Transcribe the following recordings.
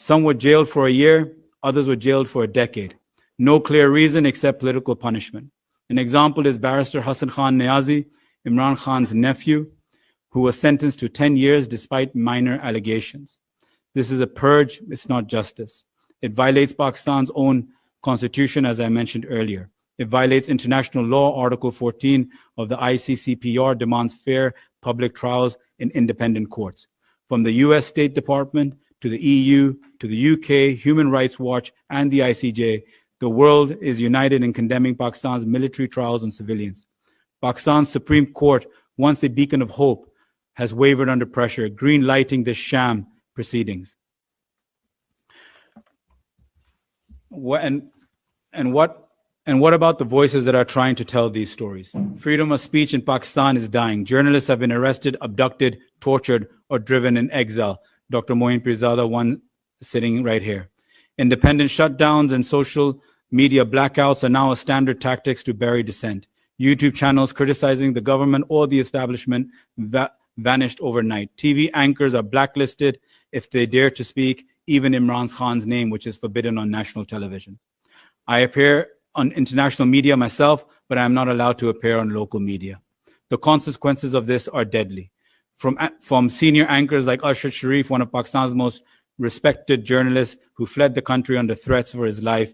Some were jailed for a year, others were jailed for a decade. No clear reason except political punishment. An example is Barrister Hassan Khan Niazi, Imran Khan's nephew, who was sentenced to 10 years despite minor allegations. This is a purge, it's not justice. It violates Pakistan's own constitution, as I mentioned earlier. It violates international law. Article 14 of the ICCPR demands fair public trials in independent courts. From the US State Department to the EU, to the UK, Human Rights Watch, and the ICJ, the world is united in condemning Pakistan's military trials on civilians. Pakistan's Supreme Court, once a beacon of hope, has wavered under pressure, green-lighting the sham proceedings. And what about the voices that are trying to tell these stories? Freedom of speech in Pakistan is dying. Journalists have been arrested, abducted, tortured, or driven in exile. Dr. Moin Pirzada, one sitting right here. Independent shutdowns and social media blackouts are now a standard tactics to bury dissent. YouTube channels criticizing the government or the establishment vanished overnight. TV anchors are blacklisted if they dare to speak even Imran Khan's name, which is forbidden on national television. I appear on international media myself, but I am not allowed to appear on local media. The consequences of this are deadly. From senior anchors like Arshad Sharif, one of Pakistan's most respected journalists who fled the country under threats for his life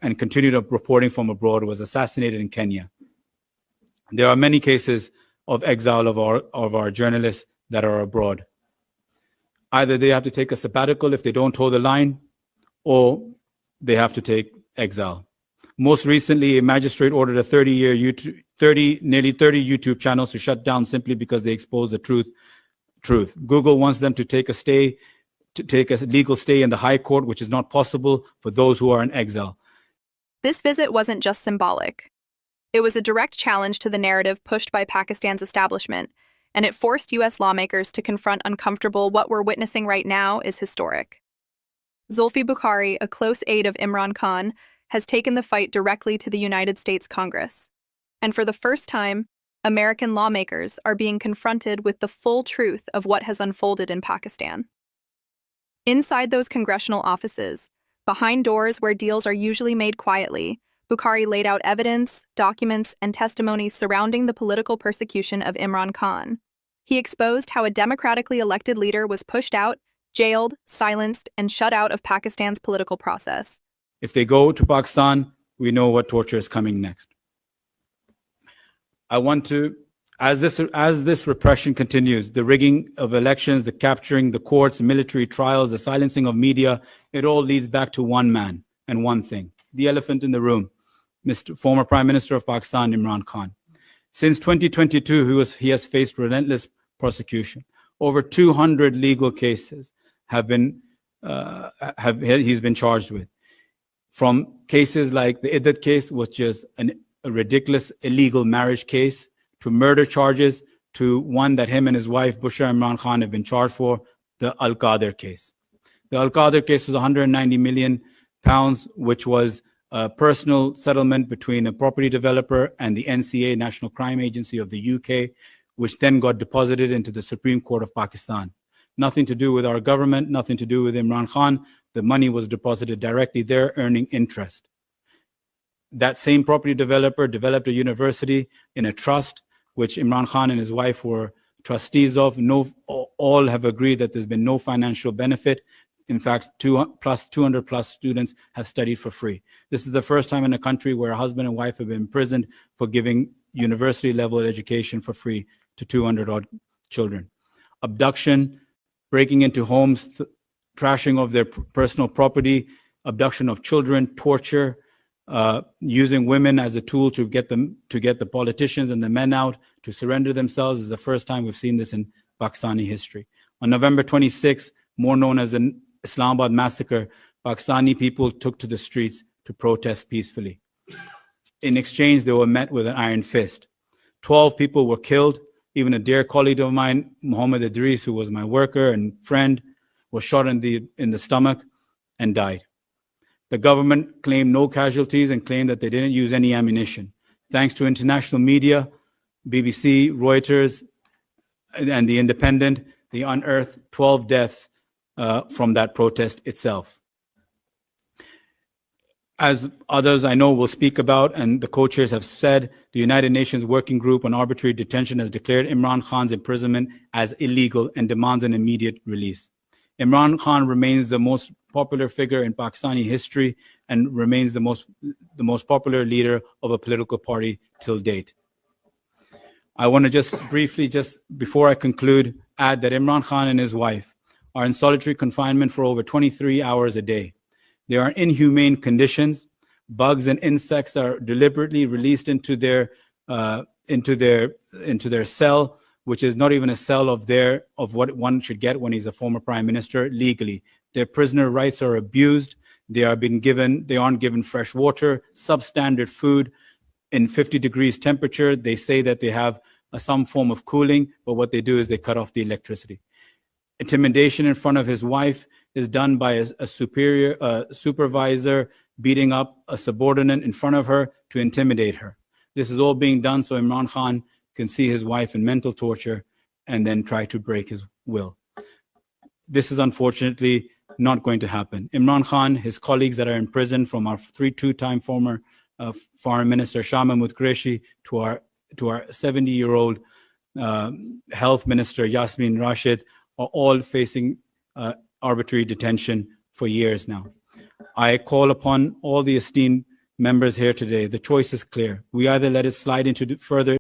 and continued reporting from abroad, was assassinated in Kenya. There are many cases of exile of our journalists that are abroad. Either they have to take a sabbatical if they don't toe the line, or they have to take exile. Most recently, a magistrate ordered nearly 30 YouTube channels to shut down simply because they expose the truth. Google wants them to take a legal stay in the High Court, which is not possible for those who are in exile. This visit wasn't just symbolic. It was a direct challenge to the narrative pushed by Pakistan's establishment, and it forced U.S. lawmakers to confront uncomfortable. What we're witnessing right now is historic. Zulfi Bukhari, a close aide of Imran Khan, has taken the fight directly to the United States Congress. And for the first time, American lawmakers are being confronted with the full truth of what has unfolded in Pakistan. Inside those congressional offices, behind doors where deals are usually made quietly, Bukhari laid out evidence, documents, and testimonies surrounding the political persecution of Imran Khan. He exposed how a democratically elected leader was pushed out, jailed, silenced, and shut out of Pakistan's political process. If they go to Pakistan, we know what torture is coming next. I want to, as this repression continues, the rigging of elections, the capturing the courts, military trials, the silencing of media, it all leads back to one man and one thing: the elephant in the room, former Prime Minister of Pakistan, Imran Khan. Since 2022, he has faced relentless prosecution. Over 200 legal cases he's been charged with. From cases like the Iddat case, which is a ridiculous illegal marriage case, to murder charges, to one that him and his wife, Bushra Imran Khan, have been charged for, the Al-Qadr case. The Al-Qadr case was 190 million pounds, which was a personal settlement between a property developer and the NCA, National Crime Agency of the UK, which then got deposited into the Supreme Court of Pakistan. Nothing to do with our government, nothing to do with Imran Khan. The money was deposited directly there, earning interest. That same property developer developed a university in a trust, which Imran Khan and his wife were trustees of. All have agreed that there's been no financial benefit. In fact, 200 plus students have studied for free. This is the first time in a country where a husband and wife have been imprisoned for giving university level education for free to 200 odd children. Abduction, breaking into homes, trashing of their personal property, abduction of children, torture, using women as a tool to get the politicians and the men out to surrender themselves is the first time we've seen this in Pakistani history. On November 26, more known as the Islamabad massacre, Pakistani people took to the streets to protest peacefully. In exchange, they were met with an iron fist. 12 people were killed. Even a dear colleague of mine, Muhammad Idris, who was my worker and friend, was shot in the stomach and died. The government claimed no casualties and claimed that they didn't use any ammunition. Thanks to international media, BBC, Reuters, and The Independent, they unearthed 12 deaths from that protest itself. As others I know will speak about, and the co-chairs have said, the United Nations Working Group on Arbitrary Detention has declared Imran Khan's imprisonment as illegal and demands an immediate release. Imran Khan remains the most popular figure in Pakistani history and remains the most popular leader of a political party till date. I want to just briefly, just before I conclude, add that Imran Khan and his wife are in solitary confinement for over 23 hours a day. They are in inhumane conditions. Bugs and insects are deliberately released into their cell, which is not even a cell of what one should get when he's a former prime minister legally. Their prisoner rights are abused. They aren't given fresh water, substandard food in 50 degrees temperature. They say that they have some form of cooling, but what they do is they cut off the electricity. Intimidation in front of his wife is done by a supervisor beating up a subordinate in front of her to intimidate her. This is all being done so Imran Khan can see his wife in mental torture and then try to break his will. This is unfortunately not going to happen. Imran Khan, his colleagues that are in prison, from our two-time former Foreign Minister Shah Mahmood Qureshi to our 70-year-old Health Minister Yasmin Rashid, are all facing arbitrary detention for years now. I call upon all the esteemed members here today. The choice is clear. We either let it slide into further